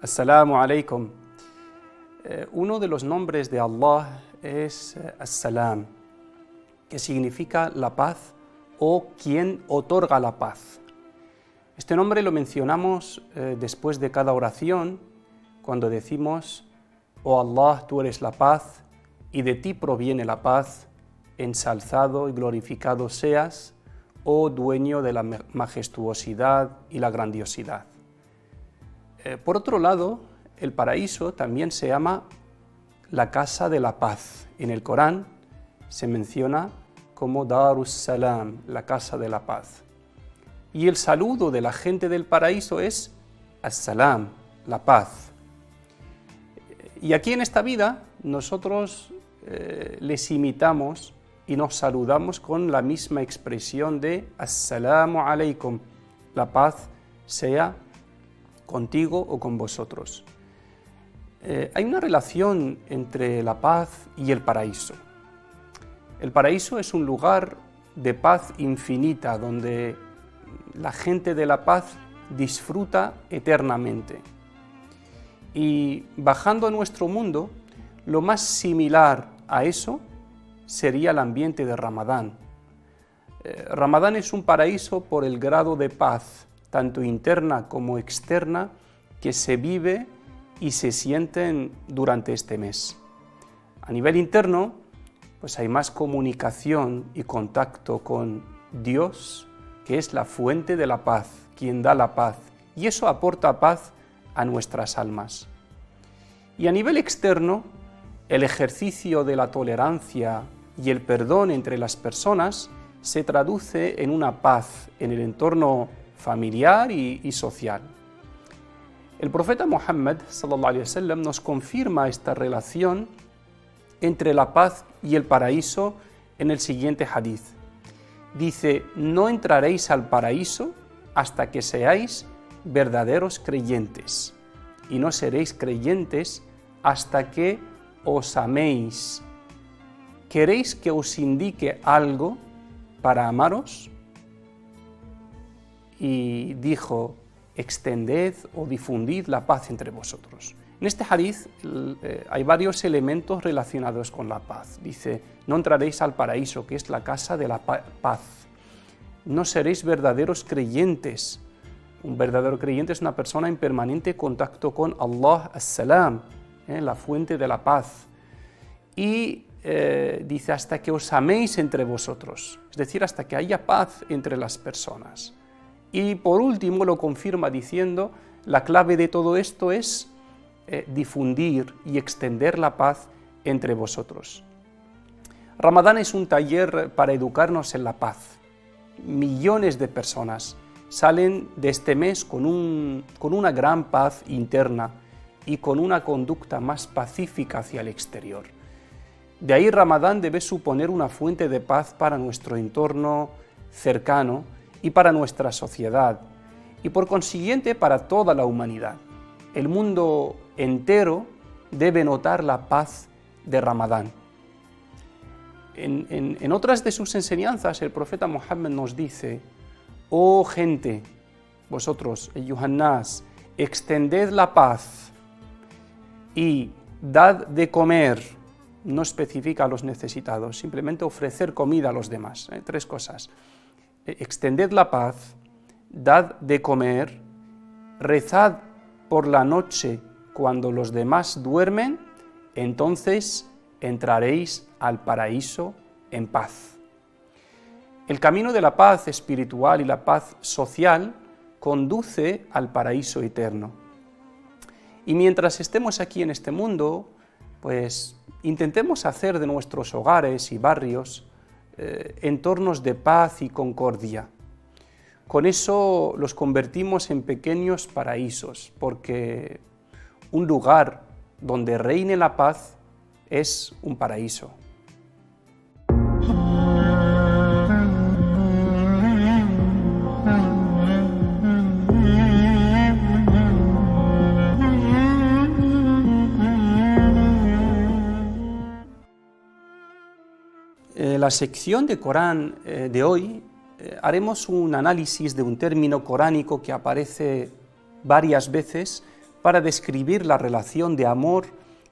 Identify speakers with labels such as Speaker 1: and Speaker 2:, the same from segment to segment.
Speaker 1: Assalamu alaikum. Uno de los nombres de Allah es As-Salam, que significa la paz o quien otorga la paz. Este nombre lo mencionamos después de cada oración, cuando decimos: Oh Allah, tú eres la paz, y de ti proviene la paz, ensalzado y glorificado seas, oh dueño de la majestuosidad y la grandiosidad. Por otro lado, el paraíso también se llama la casa de la paz. En el Corán se menciona como Darus Salam, la casa de la paz. Y el saludo de la gente del paraíso es As-Salam, la paz. Y aquí en esta vida nosotros les imitamos y nos saludamos con la misma expresión de Assalamu alaikum, la paz sea contigo o con vosotros. Hay una relación entre la paz y el paraíso. El paraíso es un lugar de paz infinita donde la gente de la paz disfruta eternamente. Y bajando a nuestro mundo, lo más similar a eso sería el ambiente de Ramadán. Ramadán es un paraíso por el grado de paz, tanto interna como externa, que se vive y se sienten durante este mes. A nivel interno, pues hay más comunicación y contacto con Dios, que es la fuente de la paz, quien da la paz, y eso aporta paz a nuestras almas. Y a nivel externo, el ejercicio de la tolerancia y el perdón entre las personas se traduce en una paz en el entorno familiar y social. El profeta Muhammad sallallahu alaihi wasallam nos confirma esta relación entre la paz y el paraíso en el siguiente hadith. Dice: no entraréis al paraíso hasta que seáis verdaderos creyentes, y no seréis creyentes hasta que os améis. ¿Queréis que os indique algo para amaros? Y dijo: extended o difundid la paz entre vosotros. En este hadith hay varios elementos relacionados con la paz. Dice: no entraréis al paraíso, que es la casa de la paz. No seréis verdaderos creyentes. Un verdadero creyente es una persona en permanente contacto con Allah As-Salam, la fuente de la paz. Y dice: hasta que os améis entre vosotros, es decir, hasta que haya paz entre las personas. Y por último lo confirma diciendo: la clave de todo esto es difundir y extender la paz entre vosotros. Ramadán es un taller para educarnos en la paz. Millones de personas salen de este mes con una gran paz interna y con una conducta más pacífica hacia el exterior. De ahí Ramadán debe suponer una fuente de paz para nuestro entorno cercano y para nuestra sociedad, y por consiguiente para toda la humanidad. El mundo entero debe notar la paz de Ramadán. En otras de sus enseñanzas, el profeta Muhammad nos dice: oh gente, vosotros, Yuhannas, extended la paz y dad de comer. No especifica a los necesitados, simplemente ofrecer comida a los demás. Tres cosas: extended la paz, dad de comer, rezad por la noche cuando los demás duermen, entonces entraréis al paraíso en paz. El camino de la paz espiritual y la paz social conduce al paraíso eterno. Y mientras estemos aquí en este mundo, pues intentemos hacer de nuestros hogares y barrios entornos de paz y concordia. Con eso los convertimos en pequeños paraísos, porque un lugar donde reine la paz es un paraíso. La sección de Corán de hoy haremos un análisis de un término coránico que aparece varias veces para describir la relación de amor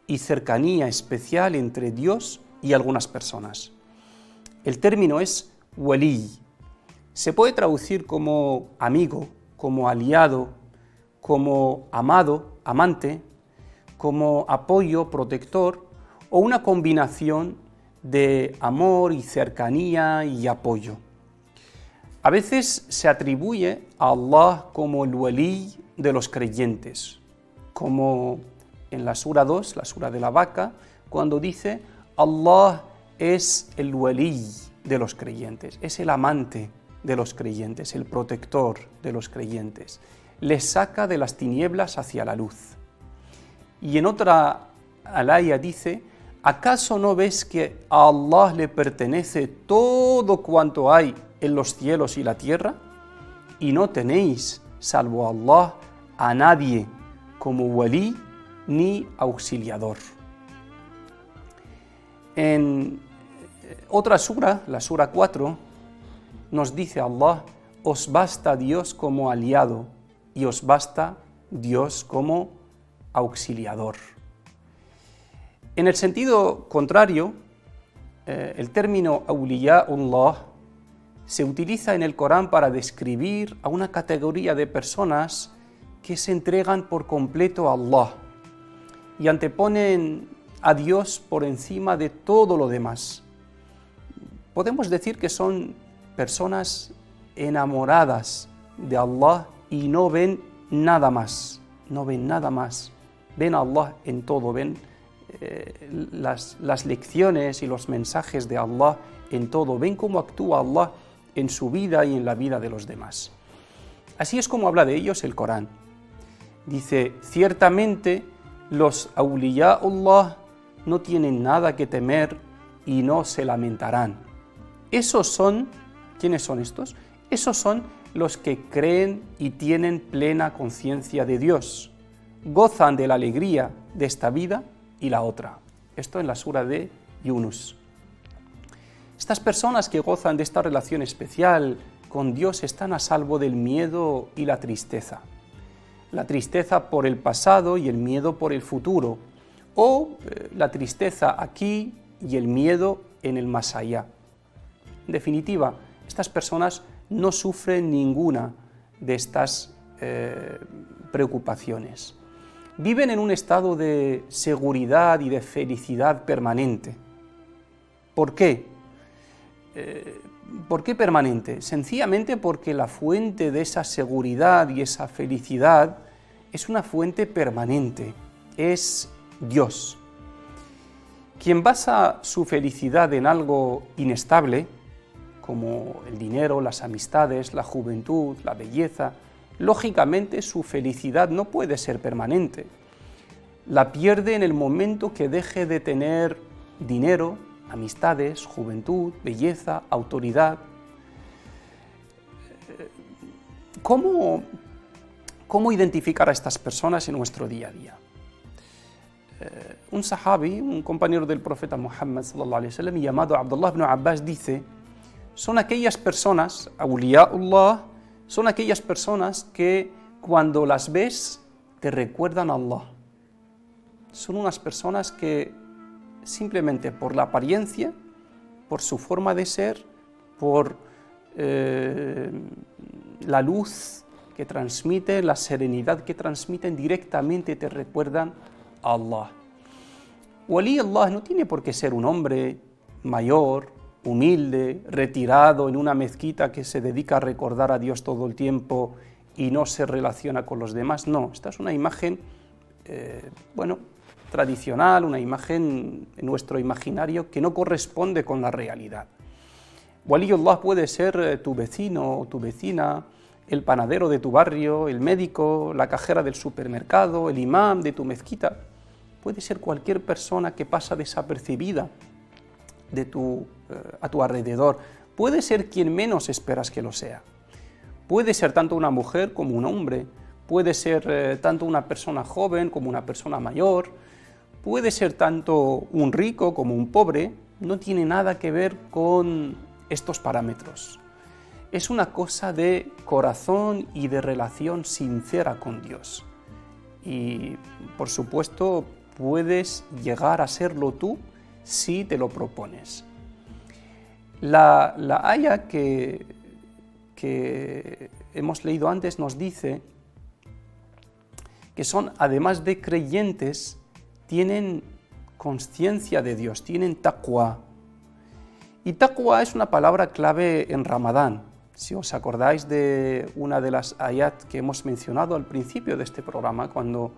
Speaker 1: y cercanía especial entre Dios y algunas personas. El término es wali. Se puede traducir como amigo, como aliado, como amado, amante, como apoyo, protector, o una combinación de amor y cercanía y apoyo. A veces se atribuye a Allah como el wali de los creyentes, como en la sura 2, la sura de la vaca, cuando dice Allah es el wali de los creyentes, es el amante de los creyentes, el protector de los creyentes, les saca de las tinieblas hacia la luz. Y en otra alaya dice, ¿acaso no ves que a Allah le pertenece todo cuanto hay en los cielos y la tierra? Y no tenéis, salvo a Allah, a nadie como walí ni auxiliador. En otra sura, la sura 4, nos dice Allah, os basta Dios como aliado y os basta Dios como auxiliador. En el sentido contrario, el término awliyaullah se utiliza en el Corán para describir a una categoría de personas que se entregan por completo a Allah y anteponen a Dios por encima de todo lo demás. Podemos decir que son personas enamoradas de Allah y no ven nada más, ven a Allah en todo, ven las lecciones y los mensajes de Allah en todo, ven cómo actúa Allah en su vida y en la vida de los demás. Así es como habla de ellos el Corán. Dice, ciertamente los awliyaullah no tienen nada que temer y no se lamentarán. Esos son, ¿quiénes son estos? Esos son los que creen y tienen plena conciencia de Dios, gozan de la alegría de esta vida y la otra. Esto en la sura de Yunus. Estas personas que gozan de esta relación especial con Dios están a salvo del miedo y la tristeza. La tristeza por el pasado y el miedo por el futuro, o la tristeza aquí y el miedo en el más allá. En definitiva, estas personas no sufren ninguna de estas preocupaciones. Viven en un estado de seguridad y de felicidad permanente. ¿Por qué? ¿Por qué permanente? Sencillamente porque la fuente de esa seguridad y esa felicidad es una fuente permanente, es Dios. Quien basa su felicidad en algo inestable, como el dinero, las amistades, la juventud, la belleza, lógicamente su felicidad no puede ser permanente. La pierde en el momento que deje de tener dinero, amistades, juventud, belleza, autoridad. ¿Cómo identificar a estas personas en nuestro día a día? Un sahabi, un compañero del profeta Muhammad sallallahu alaihi wasallam, llamado Abdullah ibn Abbas, dice: son aquellas personas, awliyaullah, son aquellas personas que cuando las ves te recuerdan a Allah. Son unas personas que simplemente por la apariencia, por su forma de ser, por la luz que transmiten, la serenidad que transmiten, directamente te recuerdan a Allah. Wali Allah no tiene por qué ser un hombre mayor, humilde, retirado en una mezquita que se dedica a recordar a Dios todo el tiempo y no se relaciona con los demás. No, esta es una imagen, tradicional, una imagen en nuestro imaginario que no corresponde con la realidad. Waliullah puede ser tu vecino o tu vecina, el panadero de tu barrio, el médico, la cajera del supermercado, el imán de tu mezquita. Puede ser cualquier persona que pasa desapercibida a tu alrededor. Puede ser quien menos esperas que lo sea. Puede ser tanto una mujer como un hombre. Puede ser tanto una persona joven como una persona mayor. Puede ser tanto un rico como un pobre. No tiene nada que ver con estos parámetros. Es una cosa de corazón y de relación sincera con Dios. y por supuesto puedes llegar a serlo tú si te lo propones. La aya que hemos leído antes nos dice que son, además de creyentes, tienen conciencia de Dios, tienen taqwa. Y taqwa es una palabra clave en Ramadán. Si os acordáis de una de las ayat que hemos mencionado al principio de este programa, cuando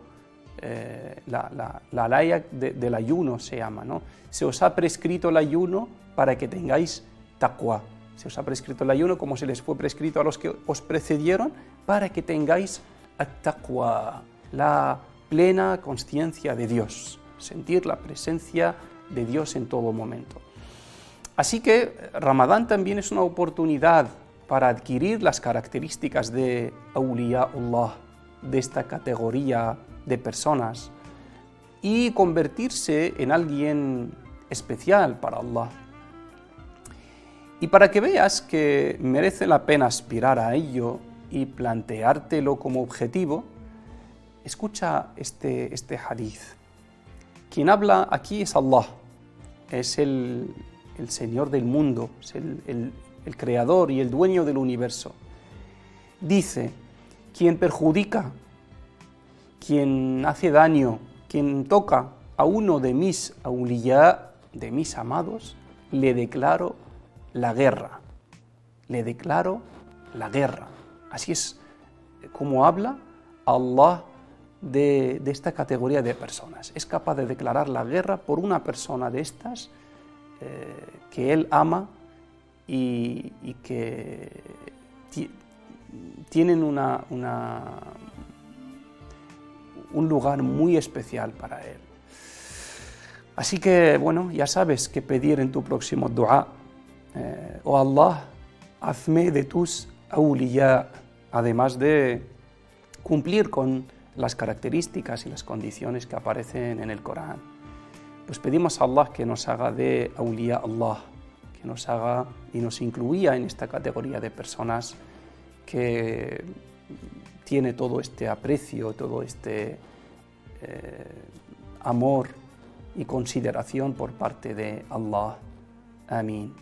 Speaker 1: la ayat del ayuno se llama, ¿no? Se os ha prescrito el ayuno para que tengáis taqwa. Se os ha prescrito el ayuno como se les fue prescrito a los que os precedieron, para que tengáis at-taqwa, la plena conciencia de Dios, sentir la presencia de Dios en todo momento. Así que Ramadán también es una oportunidad para adquirir las características de Awliyaullah, de esta categoría de personas, y convertirse en alguien especial para Allah. Y para que veas que merece la pena aspirar a ello y planteártelo como objetivo, escucha este hadith. Quien habla aquí es Allah, es el Señor del mundo, es el creador y el dueño del universo. Dice: quien perjudica, quien hace daño, quien toca a uno de mis awliya, de mis amados, le declaro la guerra. Le declaro la guerra. Así es como habla Allah de esta categoría de personas. Es capaz de declarar la guerra por una persona de estas que él ama y que tienen un lugar muy especial para él. Así que, bueno, ya sabes qué pedir en tu próximo dua. Oh Allah, hazme de tus awliya, además de cumplir con las características y las condiciones que aparecen en el Corán. Pues pedimos a Allah que nos haga de awliya Allah, que nos haga y nos incluya en esta categoría de personas que tiene todo este aprecio, todo este amor y consideración por parte de Allah. Amén.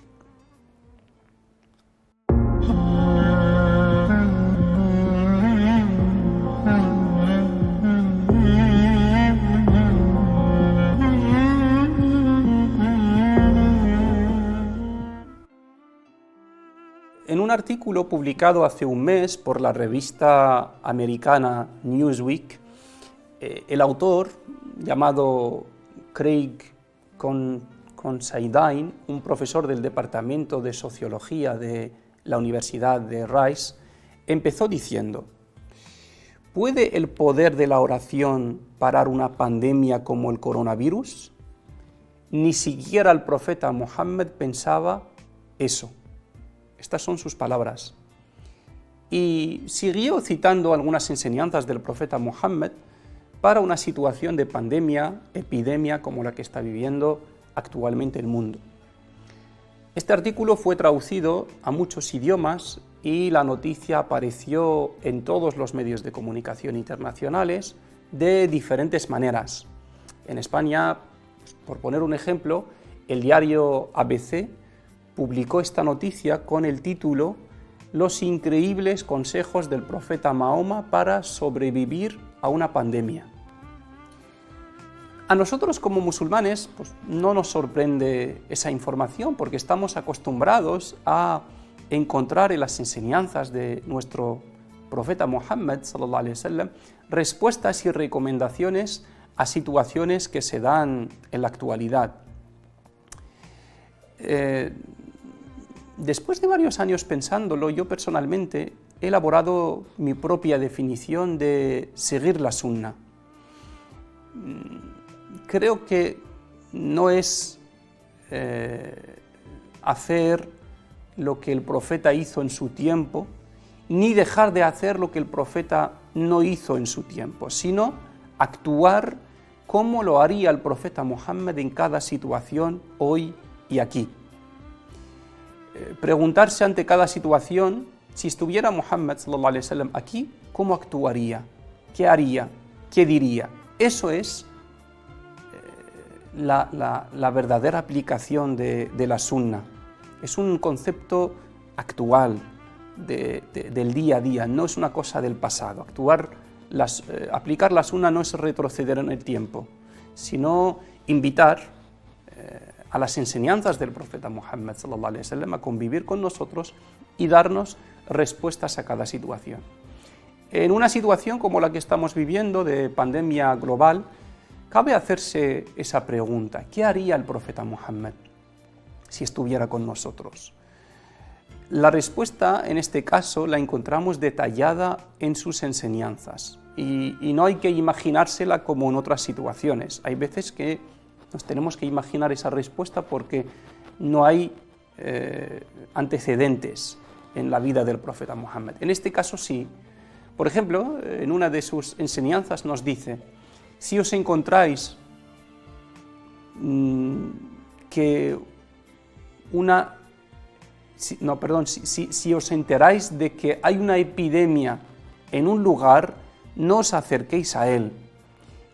Speaker 1: En un artículo publicado hace un mes por la revista americana Newsweek, el autor, llamado Craig Considine, un profesor del Departamento de Sociología de la Universidad de Rice, empezó diciendo: ¿puede el poder de la oración parar una pandemia como el coronavirus? Ni siquiera el profeta Muhammad pensaba eso. Estas son sus palabras. Y siguió citando algunas enseñanzas del profeta Muhammad para una situación de pandemia, epidemia como la que está viviendo actualmente el mundo. Este artículo fue traducido a muchos idiomas y la noticia apareció en todos los medios de comunicación internacionales de diferentes maneras. En España, por poner un ejemplo, el diario ABC publicó esta noticia con el título «Los increíbles consejos del profeta Mahoma para sobrevivir a una pandemia». A nosotros como musulmanes pues, no nos sorprende esa información porque estamos acostumbrados a encontrar en las enseñanzas de nuestro profeta Muhammad sallallahu alaihi wasallam respuestas y recomendaciones a situaciones que se dan en la actualidad. Después de varios años pensándolo, yo personalmente he elaborado mi propia definición de seguir la sunna. Creo que no es hacer lo que el profeta hizo en su tiempo, ni dejar de hacer lo que el profeta no hizo en su tiempo, sino actuar como lo haría el profeta Muhammad en cada situación, hoy y aquí. Preguntarse ante cada situación, si estuviera Muhammad sallallahu alaihi wasallam aquí, ¿cómo actuaría? ¿Qué haría? ¿qué diría? Eso es la verdadera aplicación de la sunna. Es un concepto actual del día a día, no es una cosa del pasado. Aplicar la sunna no es retroceder en el tiempo, sino invitar a las enseñanzas del profeta Muhammad sallallahu alaihi wasallam a convivir con nosotros y darnos respuestas a cada situación. En una situación como la que estamos viviendo de pandemia global, cabe hacerse esa pregunta: ¿qué haría el profeta Muhammad si estuviera con nosotros? La respuesta en este caso la encontramos detallada en sus enseñanzas y no hay que imaginársela como en otras situaciones. Hay veces que nos tenemos que imaginar esa respuesta porque no hay antecedentes en la vida del profeta Muhammad. En este caso sí. Por ejemplo, en una de sus enseñanzas nos dice: si os encontráis si os enteráis de que hay una epidemia en un lugar, no os acerquéis a él.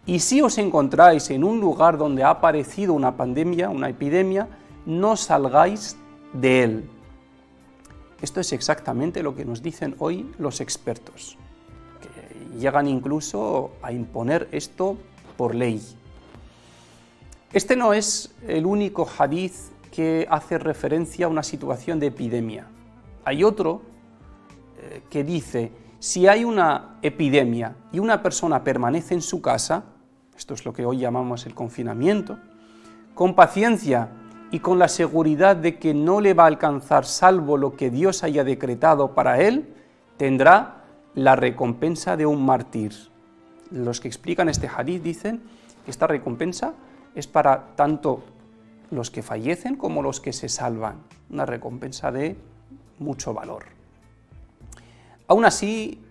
Speaker 1: Y si os encontráis en un lugar donde ha aparecido una pandemia, una epidemia, no salgáis de él. Esto es exactamente lo que nos dicen hoy los expertos, que llegan incluso a imponer esto por ley. Este no es el único hadith que hace referencia a una situación de epidemia. Hay otro que dice: si hay una epidemia y una persona permanece en su casa, esto es lo que hoy llamamos el confinamiento, con paciencia y con la seguridad de que no le va a alcanzar salvo lo que Dios haya decretado para él, tendrá la recompensa de un mártir. Los que explican este hadith dicen que esta recompensa es para tanto los que fallecen como los que se salvan, una recompensa de mucho valor. Aún así,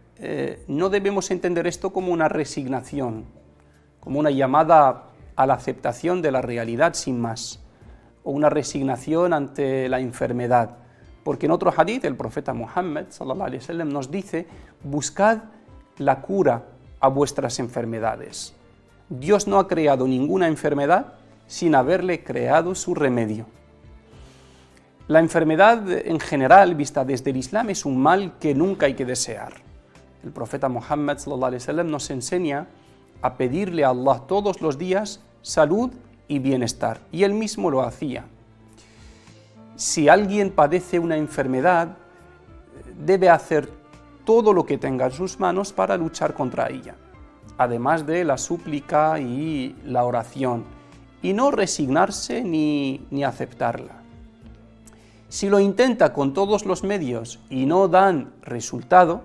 Speaker 1: no debemos entender esto como una resignación, como una llamada a la aceptación de la realidad sin más, o una resignación ante la enfermedad, porque en otro hadith el profeta Muhammad sallallahu alaihi wasallam nos dice: buscad la cura a vuestras enfermedades. Dios no ha creado ninguna enfermedad sin haberle creado su remedio. La enfermedad en general, vista desde el Islam, es un mal que nunca hay que desear. El profeta Muhammad sallallahu alaihi wasallam nos enseña a pedirle a Allah todos los días salud y bienestar, y él mismo lo hacía. Si alguien padece una enfermedad, debe hacer todo lo que tenga en sus manos para luchar contra ella, además de la súplica y la oración, y no resignarse ni aceptarla. Si lo intenta con todos los medios y no dan resultado,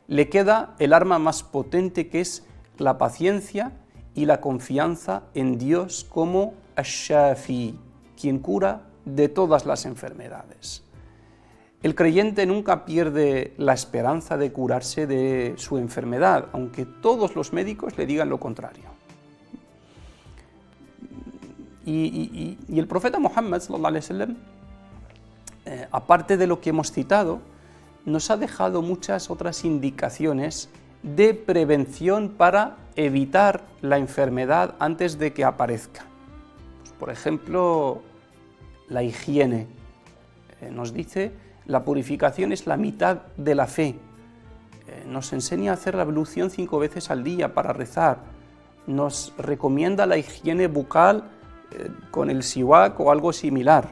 Speaker 1: le queda el arma más potente, que es la paciencia y la confianza en Dios como Ash-Shafi, quien cura de todas las enfermedades. El creyente nunca pierde la esperanza de curarse de su enfermedad, aunque todos los médicos le digan lo contrario. Y el profeta Muhammad sallallahu alaihi wasallam, aparte de lo que hemos citado, nos ha dejado muchas otras indicaciones de prevención para evitar la enfermedad antes de que aparezca. Pues, por ejemplo, la higiene. Nos dice: la purificación es la mitad de la fe. Nos enseña a hacer la ablución 5 veces al día para rezar. Nos recomienda la higiene bucal con el siwak o algo similar.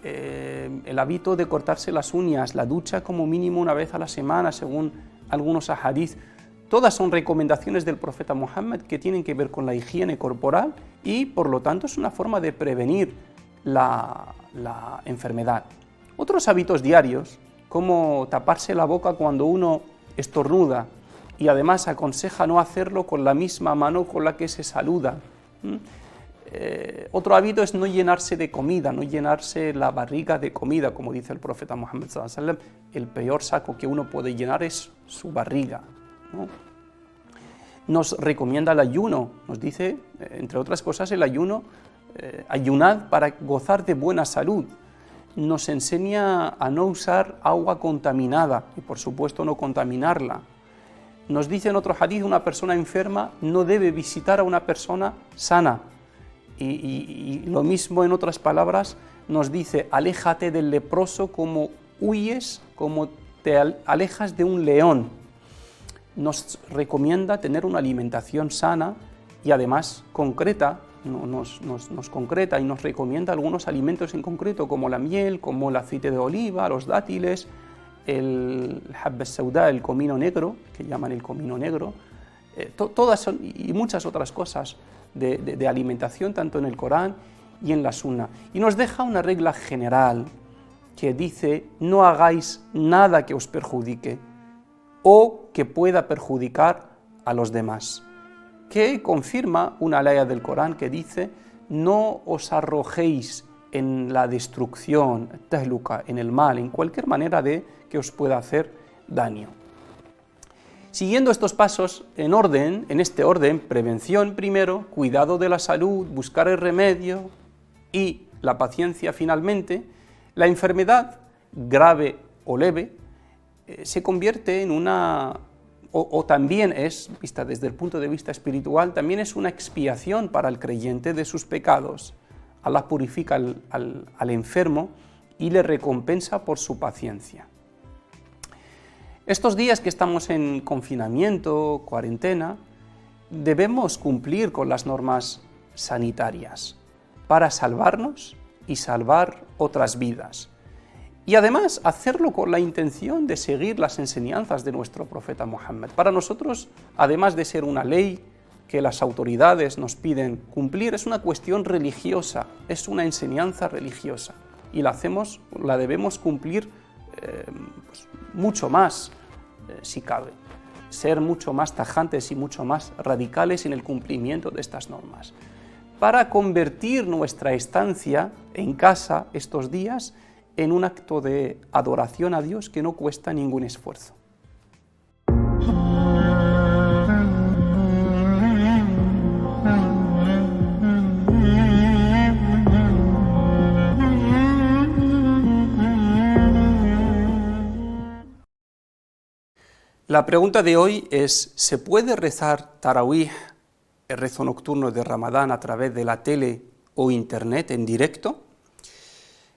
Speaker 1: El hábito de cortarse las uñas, la ducha como mínimo una vez a la semana, según algunos ahadith. Todas son recomendaciones del profeta Muhammad que tienen que ver con la higiene corporal y, por lo tanto, es una forma de prevenir la enfermedad. Otros hábitos diarios, como taparse la boca cuando uno estornuda, y además aconseja no hacerlo con la misma mano con la que se saluda. Otro hábito es no llenarse de comida, no llenarse la barriga de comida, como dice el profeta Muhammad sallallahu alaihi wasallam. El peor saco que uno puede llenar es su barriga, ¿no? Nos recomienda el ayuno, nos dice, entre otras cosas, el ayuno, ayunad para gozar de buena salud. Nos enseña a no usar agua contaminada y, por supuesto, no contaminarla. Nos dice en otro hadith, una persona enferma no debe visitar a una persona sana. Y lo mismo en otras palabras nos dice, aléjate del leproso como huyes, como te alejas de un león. Nos recomienda tener una alimentación sana y además concreta, nos concreta y nos recomienda algunos alimentos en concreto, como la miel, como el aceite de oliva, los dátiles, el habba saudá, el comino negro, que llaman el comino negro, todas son, y muchas otras cosas de alimentación, tanto en el Corán y en la Sunna. Y nos deja una regla general que dice, no hagáis nada que os perjudique o que pueda perjudicar a los demás, que confirma una ley del Corán que dice, no os arrojéis en la destrucción, tahluka, en el mal, en cualquier manera de que os pueda hacer daño. Siguiendo estos pasos en este orden, prevención primero, cuidado de la salud, buscar el remedio y la paciencia finalmente, la enfermedad, grave o leve, se convierte en una, o también es, vista desde el punto de vista espiritual, también es una expiación para el creyente de sus pecados. Allah purifica al enfermo y le recompensa por su paciencia. Estos días que estamos en confinamiento, cuarentena, debemos cumplir con las normas sanitarias para salvarnos y salvar otras vidas. Y además hacerlo con la intención de seguir las enseñanzas de nuestro profeta Muhammad. Para nosotros, además de ser una ley que las autoridades nos piden cumplir, es una cuestión religiosa, es una enseñanza religiosa y la debemos cumplir pues, mucho más, si cabe, ser mucho más tajantes y mucho más radicales en el cumplimiento de estas normas, para convertir nuestra estancia en casa estos días en un acto de adoración a Dios que no cuesta ningún esfuerzo. La pregunta de hoy es, ¿se puede rezar Tarawih, el rezo nocturno de Ramadán, a través de la tele o internet en directo?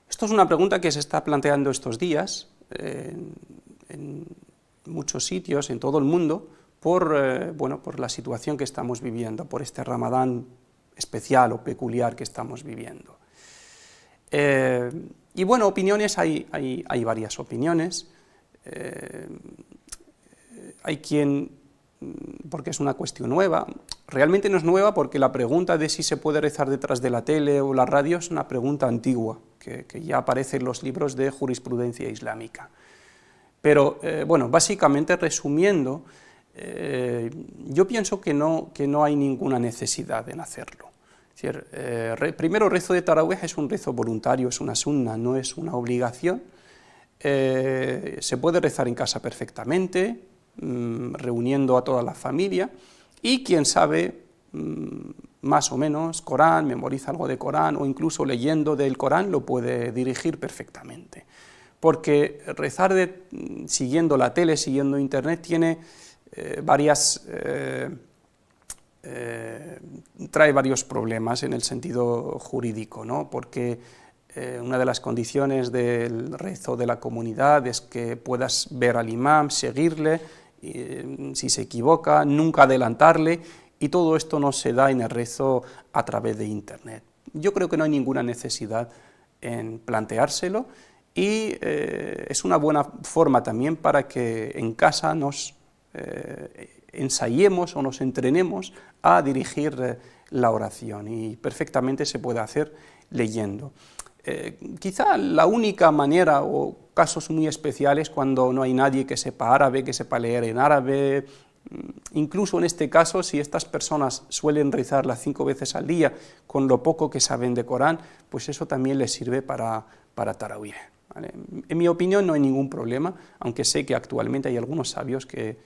Speaker 1: Esto es una pregunta que se está planteando estos días en muchos sitios, en todo el mundo, por la situación que estamos viviendo, por este Ramadán especial o peculiar que estamos viviendo. Y bueno, opiniones, hay varias opiniones. Hay quien, porque es una cuestión nueva, realmente no es nueva porque la pregunta de si se puede rezar detrás de la tele o la radio es una pregunta antigua, que ya aparece en los libros de jurisprudencia islámica. Pero, bueno, básicamente resumiendo, yo pienso que no hay ninguna necesidad en hacerlo. Es decir, primero, rezo de Tarawih es un rezo voluntario, es una sunna, no es una obligación. Se puede rezar en casa perfectamente, reuniendo a toda la familia, y quien sabe más o menos Corán, memoriza algo de Corán, o incluso leyendo del Corán lo puede dirigir perfectamente. Porque rezar siguiendo la tele, siguiendo internet, tiene trae varios problemas en el sentido jurídico, ¿no? Porque una de las condiciones del rezo de la comunidad es que puedas ver al imam, seguirle, si se equivoca, nunca adelantarle, y todo esto no se da en el rezo a través de internet. Yo creo que no hay ninguna necesidad en planteárselo, y es una buena forma también para que en casa nos ensayemos o nos entrenemos a dirigir la oración, y perfectamente se puede hacer leyendo. Quizá la única manera, o casos muy especiales, cuando no hay nadie que sepa árabe, que sepa leer en árabe. Incluso en este caso, si estas personas suelen rezar las 5 veces al día, con lo poco que saben de Corán, pues eso también les sirve para Tarawih, ¿vale? En mi opinión no hay ningún problema, aunque sé que actualmente hay algunos sabios que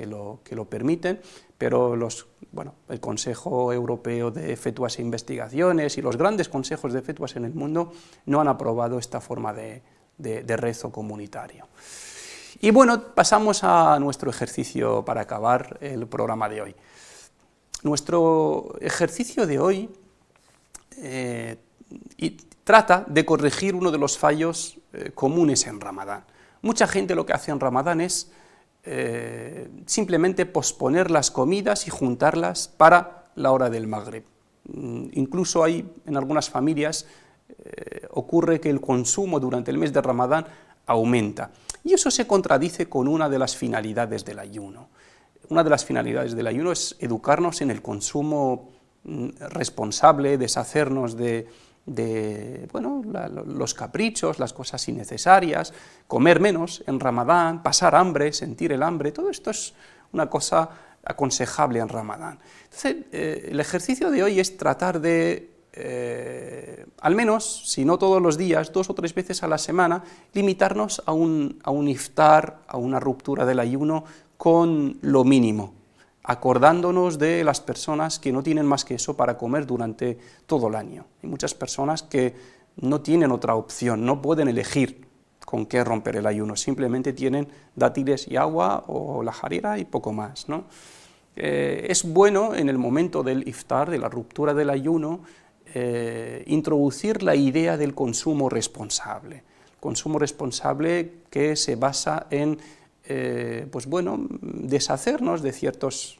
Speaker 1: lo permiten, pero el Consejo Europeo de Fetuas e Investigaciones y los grandes consejos de fetuas en el mundo no han aprobado esta forma de rezo comunitario. Y bueno, pasamos a nuestro ejercicio para acabar el programa de hoy. Nuestro ejercicio de hoy trata de corregir uno de los fallos comunes en Ramadán. Mucha gente lo que hace en Ramadán es simplemente posponer las comidas y juntarlas para la hora del Magrib. Incluso hay en algunas familias ocurre que el consumo durante el mes de Ramadán aumenta. Y eso se contradice con una de las finalidades del ayuno. Una de las finalidades del ayuno es educarnos en el consumo responsable, deshacernos de los caprichos, las cosas innecesarias, comer menos en Ramadán, pasar hambre, sentir el hambre, todo esto es una cosa aconsejable en Ramadán. Entonces, el ejercicio de hoy es tratar de, al menos, si no todos los días, 2 o 3 veces a la semana, limitarnos a un iftar, a una ruptura del ayuno con lo mínimo, acordándonos de las personas que no tienen más que eso para comer durante todo el año. Hay muchas personas que no tienen otra opción, no pueden elegir con qué romper el ayuno, simplemente tienen dátiles y agua o la jarira y poco más, ¿no? Es bueno en el momento del iftar, de la ruptura del ayuno, introducir la idea del consumo responsable. Consumo responsable que se basa en deshacernos de ciertos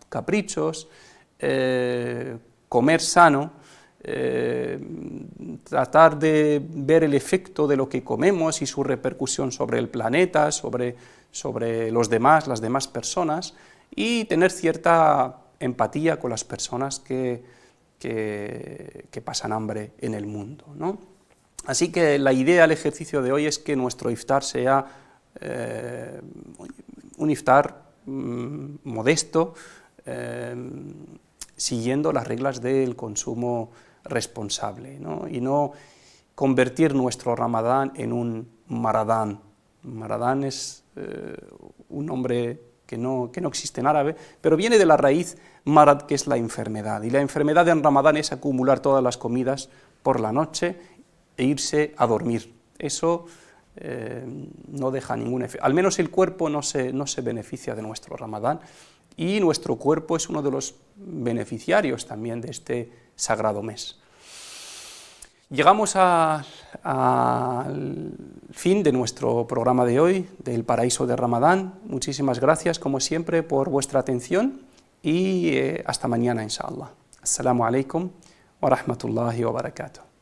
Speaker 1: caprichos, comer sano, tratar de ver el efecto de lo que comemos y su repercusión sobre el planeta, sobre los demás, las demás personas, y tener cierta empatía con las personas que pasan hambre en el mundo, ¿no? Así que la idea del ejercicio de hoy es que nuestro iftar sea un iftar modesto, siguiendo las reglas del consumo responsable, ¿no? Y no convertir nuestro Ramadán en un Maradán. Maradán es un nombre que no existe en árabe, pero viene de la raíz marad, que es la enfermedad, y la enfermedad en Ramadán es acumular todas las comidas por la noche e irse a dormir. Eso no deja ningún efecto, al menos el cuerpo no se beneficia de nuestro Ramadán, y nuestro cuerpo es uno de los beneficiarios también de este sagrado mes. Llegamos al fin de nuestro programa de hoy, del Paraíso de Ramadán. Muchísimas gracias, como siempre, por vuestra atención y hasta mañana, inshallah. Assalamu alaikum wa rahmatullahi wa barakatuh.